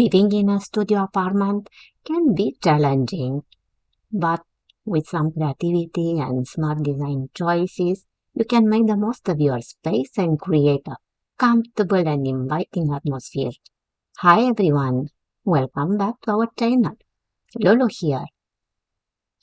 Living in a studio apartment can be challenging, but with some creativity and smart design choices, you can make the most of your space and create a comfortable and inviting atmosphere. Hi everyone, welcome back to our channel. Lulu here.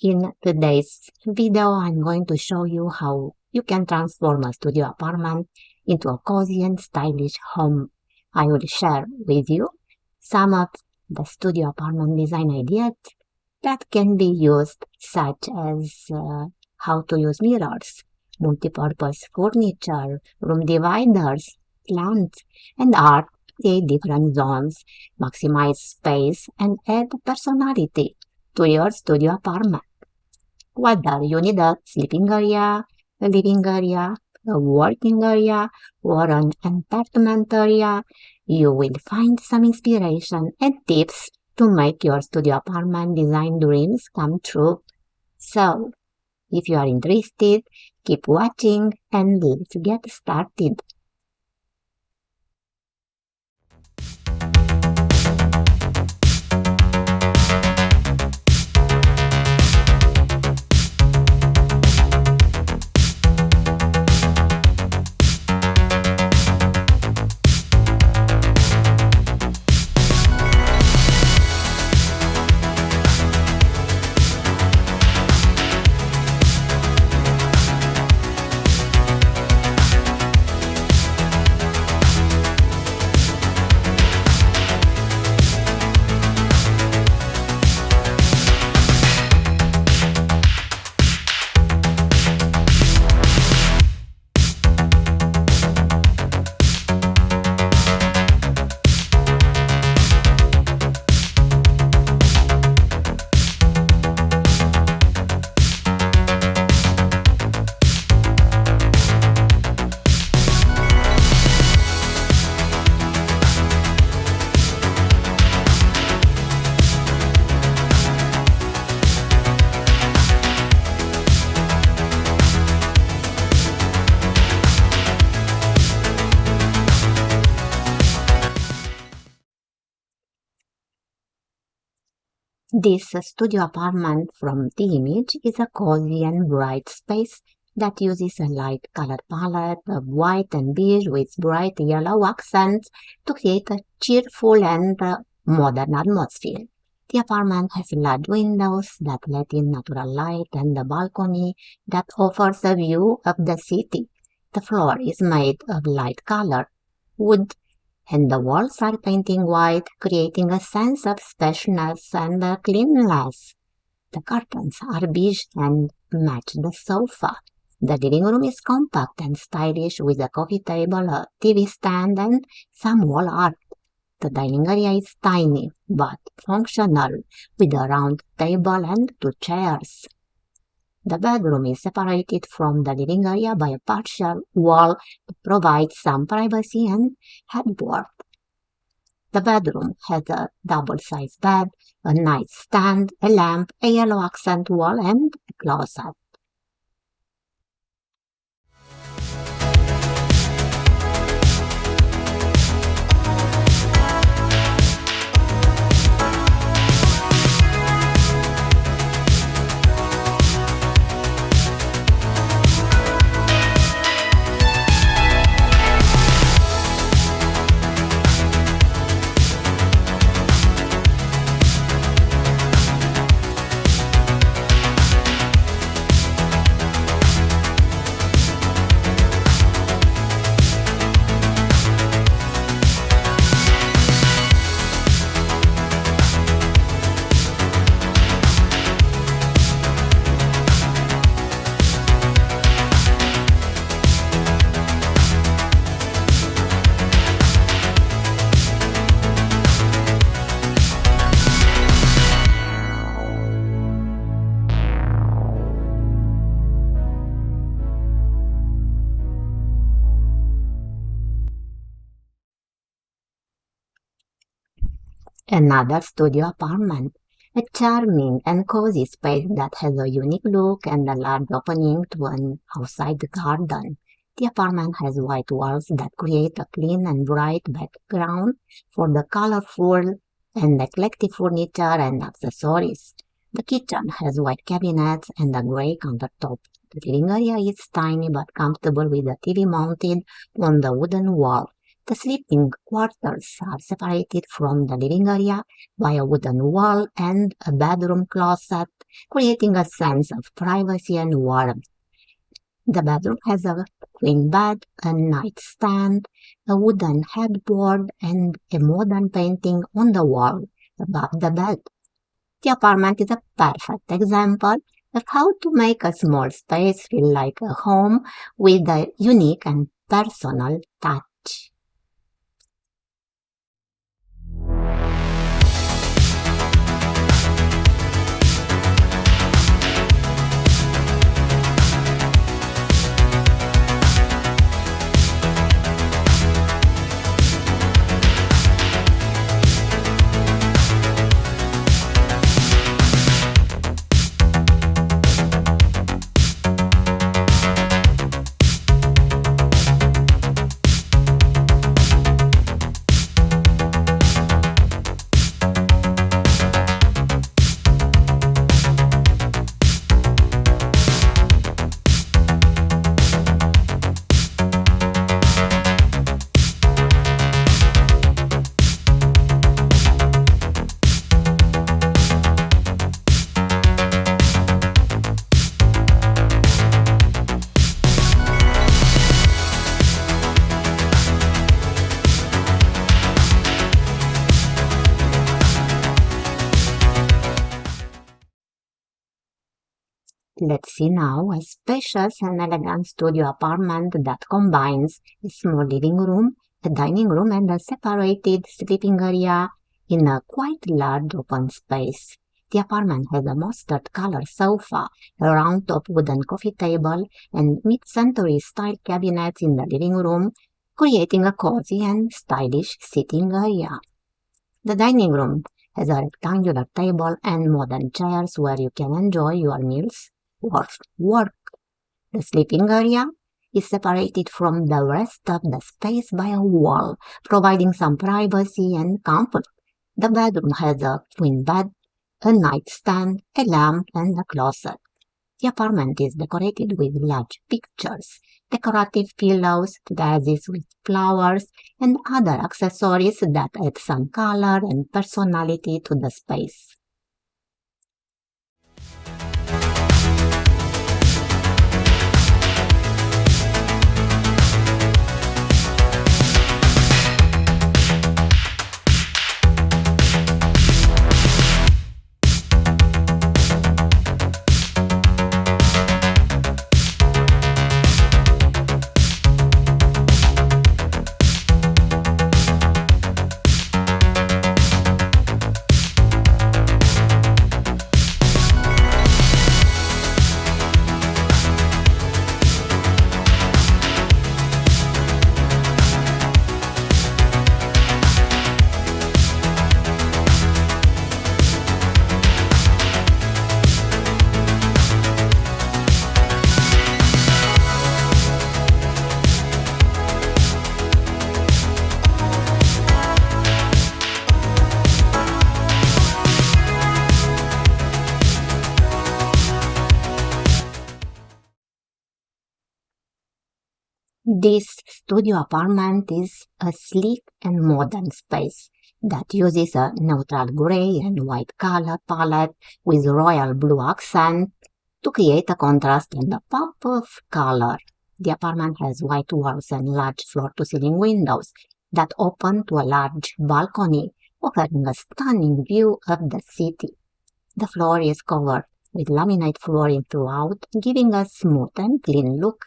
In today's video, I'm going to show you how you can transform a studio apartment into a cozy and stylish home. I will share with you some of the studio apartment design ideas that can be used, such as how to use mirrors, multi-purpose furniture, room dividers, plants, and art to create different zones, maximize space, and add personality to your studio apartment. Whether you need a sleeping area, a living area, a working area, or an entertainment area, you will find some inspiration and tips to make your studio apartment design dreams come true. So, if you are interested, keep watching and let's get started. This studio apartment from the image is a cozy and bright space that uses a light color palette of white and beige with bright yellow accents to create a cheerful and modern atmosphere. The apartment has large windows that let in natural light and a balcony that offers a view of the city. The floor is made of light color wood and the walls are painted white, creating a sense of spaciousness and cleanliness. The curtains are beige and match the sofa. The living room is compact and stylish with a coffee table, a TV stand, and some wall art. The dining area is tiny but functional with a round table and two chairs. The bedroom is separated from the living area by a partial wall to provide some privacy and headboard. The bedroom has a double-sized bed, a nightstand, a lamp, a yellow accent wall, and a closet. Another studio apartment, a charming and cozy space that has a unique look and a large opening to an outside garden. The apartment has white walls that create a clean and bright background for the colorful and eclectic furniture and accessories. The kitchen has white cabinets and a gray countertop. The living area is tiny but comfortable with a TV mounted on the wooden wall. The sleeping quarters are separated from the living area by a wooden wall and a bedroom closet, creating a sense of privacy and warmth. The bedroom has a queen bed, a nightstand, a wooden headboard, and a modern painting on the wall above the bed. The apartment is a perfect example of how to make a small space feel like a home with a unique and personal touch. Let's see now a spacious and elegant studio apartment that combines a small living room, a dining room, and a separated sleeping area in a quite large open space. The apartment has a mustard color sofa, a round top wooden coffee table, and mid-century style cabinets in the living room, creating a cozy and stylish sitting area. The dining room has a rectangular table and modern chairs where you can enjoy your meals or work. The sleeping area is separated from the rest of the space by a wall, providing some privacy and comfort. The bedroom has a twin bed, a nightstand, a lamp, and a closet. The apartment is decorated with large pictures, decorative pillows, vases with flowers, and other accessories that add some color and personality to the space. This studio apartment is a sleek and modern space that uses a neutral gray and white color palette with royal blue accent to create a contrast and a pop of color. The apartment has white walls and large floor-to-ceiling windows that open to a large balcony, offering a stunning view of the city. The floor is covered with laminate flooring throughout, giving a smooth and clean look.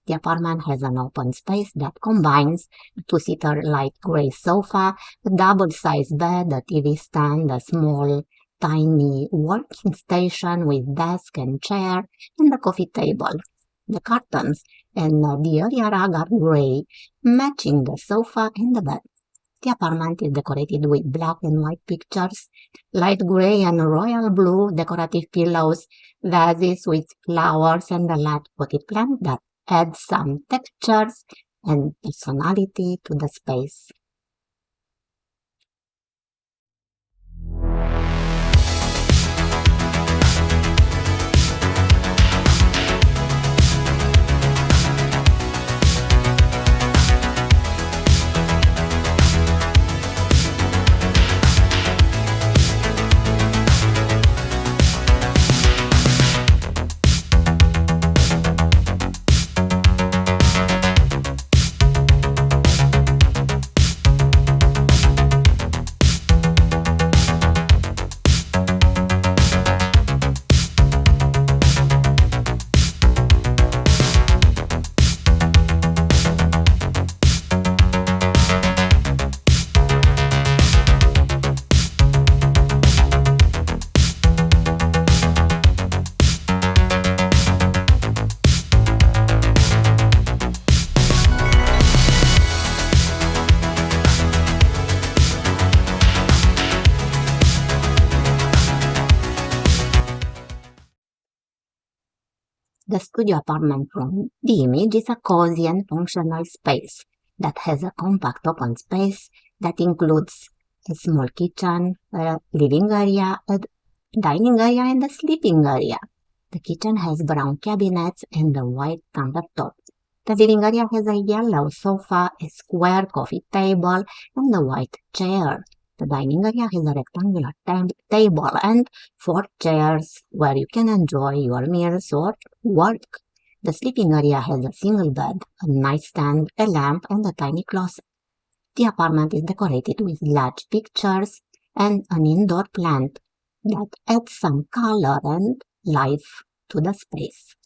The apartment has an open space that combines a two-seater light gray sofa, a double-sized bed, a TV stand, a small, tiny working station with desk and chair, and a coffee table. The curtains and the area rug are gray, matching the sofa and the bed. The apartment is decorated with black and white pictures, light gray and royal blue decorative pillows, vases with flowers, and a large potted plant that add some textures and personality to the space. The studio apartment from the image is a cozy and functional space that has a compact open space that includes a small kitchen, a living area, a dining area, and a sleeping area. The kitchen has brown cabinets and a white countertop. The living area has a yellow sofa, a square coffee table, and a white chair. The dining area has a rectangular table and four chairs where you can enjoy your meals or work. The sleeping area has a single bed, a nightstand, a lamp, and a tiny closet. The apartment is decorated with large pictures and an indoor plant that adds some color and life to the space.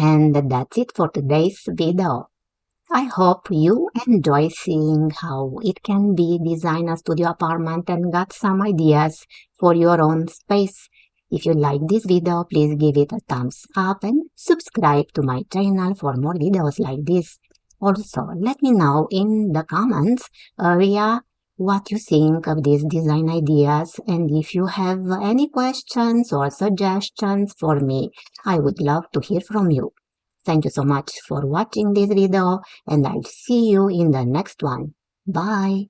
And that's it for today's video. I hope you enjoy seeing how it can be design a studio apartment and got some ideas for your own space. If you like this video, please give it a thumbs up and subscribe to my channel for more videos like this. Also, let me know in the comments area what you think of these design ideas, and if you have any questions or suggestions for me, I would love to hear from you. Thank you so much for watching this video, and I'll see you in the next one. Bye!